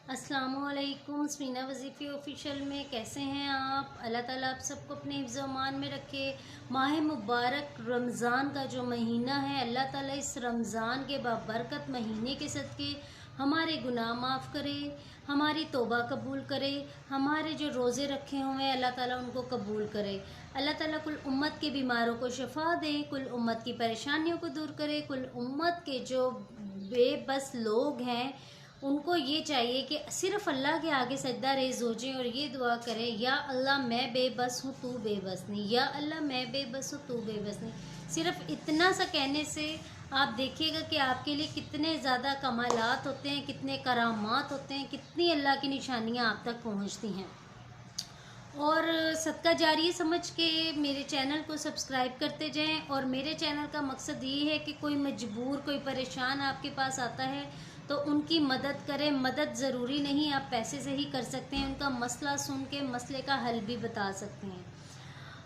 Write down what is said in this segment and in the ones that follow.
अस्सलामुअलैकुम। स्मीना वज़ीफ़ी ऑफिशियल में कैसे हैं आप? अल्लाह ताला आप सबको अपने हिफ्ज़ अमान में रखे। माह मुबारक रमज़ान का जो महीना है, अल्लाह ताला इस रमज़ान के बाबरकत महीने के सदक़े हमारे गुनाह माफ़ करे, हमारी तौबा कबूल करे, हमारे जो रोज़े रखे हुए हैं अल्लाह ताला उनको कबूल करे। अल्लाह ताला कुल उम्मत के बीमारों को शफ़ा दे, कुल उम्मत की परेशानियों को दूर करे। कुल उम्मत के जो बेबस लोग हैं उनको ये चाहिए कि सिर्फ़ अल्लाह के आगे सजदा रेज़ हो जाएं और ये दुआ करें, या अल्लाह मैं बेबस हूँ तू बेबस नहीं, या अल्लाह मैं बेबस हूँ तू बेबस नहीं। सिर्फ़ इतना सा कहने से आप देखिएगा कि आपके लिए कितने ज़्यादा कमालात होते हैं, कितने करामात होते हैं, कितनी अल्लाह की निशानियाँ आप तक पहुँचती हैं। और सदका जारिया समझ के मेरे चैनल को सब्सक्राइब करते जाएं। और मेरे चैनल का मकसद ये है कि कोई मजबूर, कोई परेशान आपके पास आता है तो उनकी मदद करें। मदद ज़रूरी नहीं आप पैसे से ही कर सकते हैं, उनका मसला सुन के मसले का हल भी बता सकते हैं।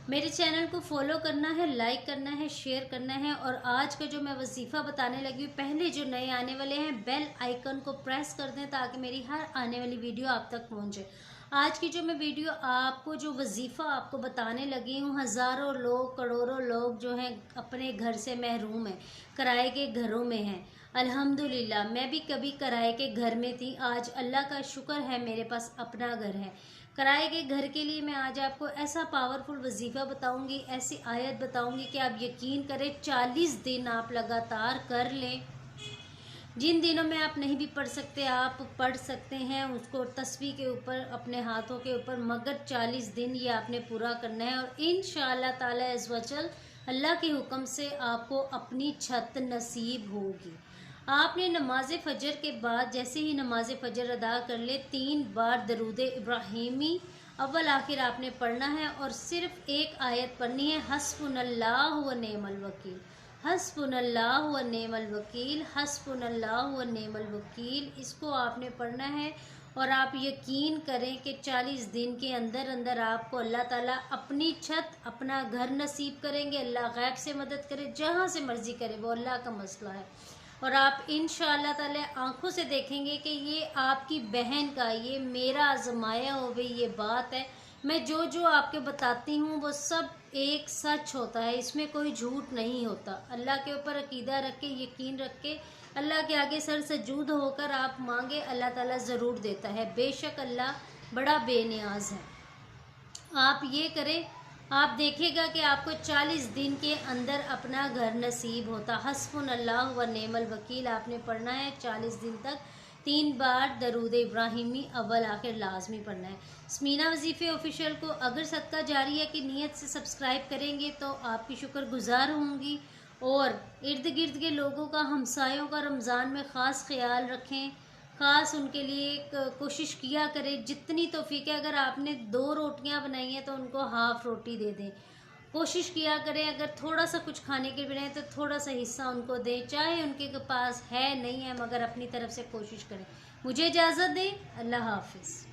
मेरे चैनल को फॉलो करना है, लाइक करना है, शेयर करना है। और आज का जो मैं वजीफ़ा बताने लगी हूँ, पहले जो नए आने वाले हैं बेल आइकन को प्रेस कर दें ताकि मेरी हर आने वाली वीडियो आप तक पहुँचे। आज की जो मैं वीडियो आपको जो वजीफ़ा आपको बताने लगी हूँ, हज़ारों लोग, करोड़ों लोग जो हैं अपने घर से महरूम हैं, किराए के घरों में हैं। अल्हम्दुलिल्लाह मैं भी कभी किराए के घर में थी, आज अल्लाह का शुक्र है मेरे पास अपना घर है। किराए के घर के लिए मैं आज आपको ऐसा पावरफुल वजीफ़ा बताऊंगी, ऐसी आयत बताऊंगी कि आप यकीन करें 40 दिन आप लगातार कर लें। जिन दिनों में आप नहीं भी पढ़ सकते आप पढ़ सकते हैं उसको तस्बीह के ऊपर, अपने हाथों के ऊपर, मगर 40 दिन ये आपने पूरा करना है। और इंशाअल्लाह ताला अज़्ज़ वजल अल्लाह के हुक्म से आपको अपनी छत नसीब होगी। आपने नमाज फ़जर के बाद जैसे ही नमाज फ़जर अदा कर ले 3 बार दरूद इब्राहिमी अव्वल आखिर आपने पढ़ना है और सिर्फ एक आयत पढ़नी है, हस्बुनल्लाहु व नेमल वकील, हस्बुनल्लाहु व नेमल वकील, हस्बुनल्लाहु व नेमल वकील। इसको आपने पढ़ना है और आप यकीन करें कि 40 दिन के अंदर अंदर आपको अल्लाह ताला अपनी छत, अपना घर नसीब करेंगे। अल्लाह गैब से मदद करे, जहाँ से मर्जी करे, वो अल्लाह का मसला है। और आप इंशाअल्लाह ताला आंखों से देखेंगे कि ये आपकी बहन का, ये मेरा आजमाया हुए ये बात है। मैं जो जो आपके बताती हूँ वो सब एक सच होता है, इसमें कोई झूठ नहीं होता। अल्लाह के ऊपर अकीदा रख के, यकीन रख के, अल्लाह के आगे सर सजूद होकर आप मांगे, अल्लाह ताला ज़रूर देता है। बेशक अल्लाह बड़ा बेनियाज है। आप ये करें, आप देखिएगा कि आपको 40 दिन के अंदर अपना घर नसीब होता। हस्बुनल्लाहु व नेमल वकील आपने पढ़ना है 40 दिन तक, 3 बार दरूद इब्राहिमी अव्वल आखिर लाजमी पढ़ना है। स्मीना वजीफ़े ऑफिशियल को अगर सदका जारिया की नीयत से सब्सक्राइब करेंगे तो आपकी शुक्रगुजार होंगी। और इर्द गिर्द के लोगों का, हमसायों का रमज़ान में ख़ास ख्याल रखें, ख़ास उनके लिए कोशिश किया करें। जितनी तौफीक है, अगर आपने 2 रोटियां बनाई हैं तो उनको हाफ़ रोटी दे दें। कोशिश किया करें अगर थोड़ा सा कुछ खाने के लिए बनाए तो थोड़ा सा हिस्सा उनको दें, चाहे उनके पास है नहीं है, मगर अपनी तरफ से कोशिश करें। मुझे इजाज़त दें। अल्लाह हाफिज़।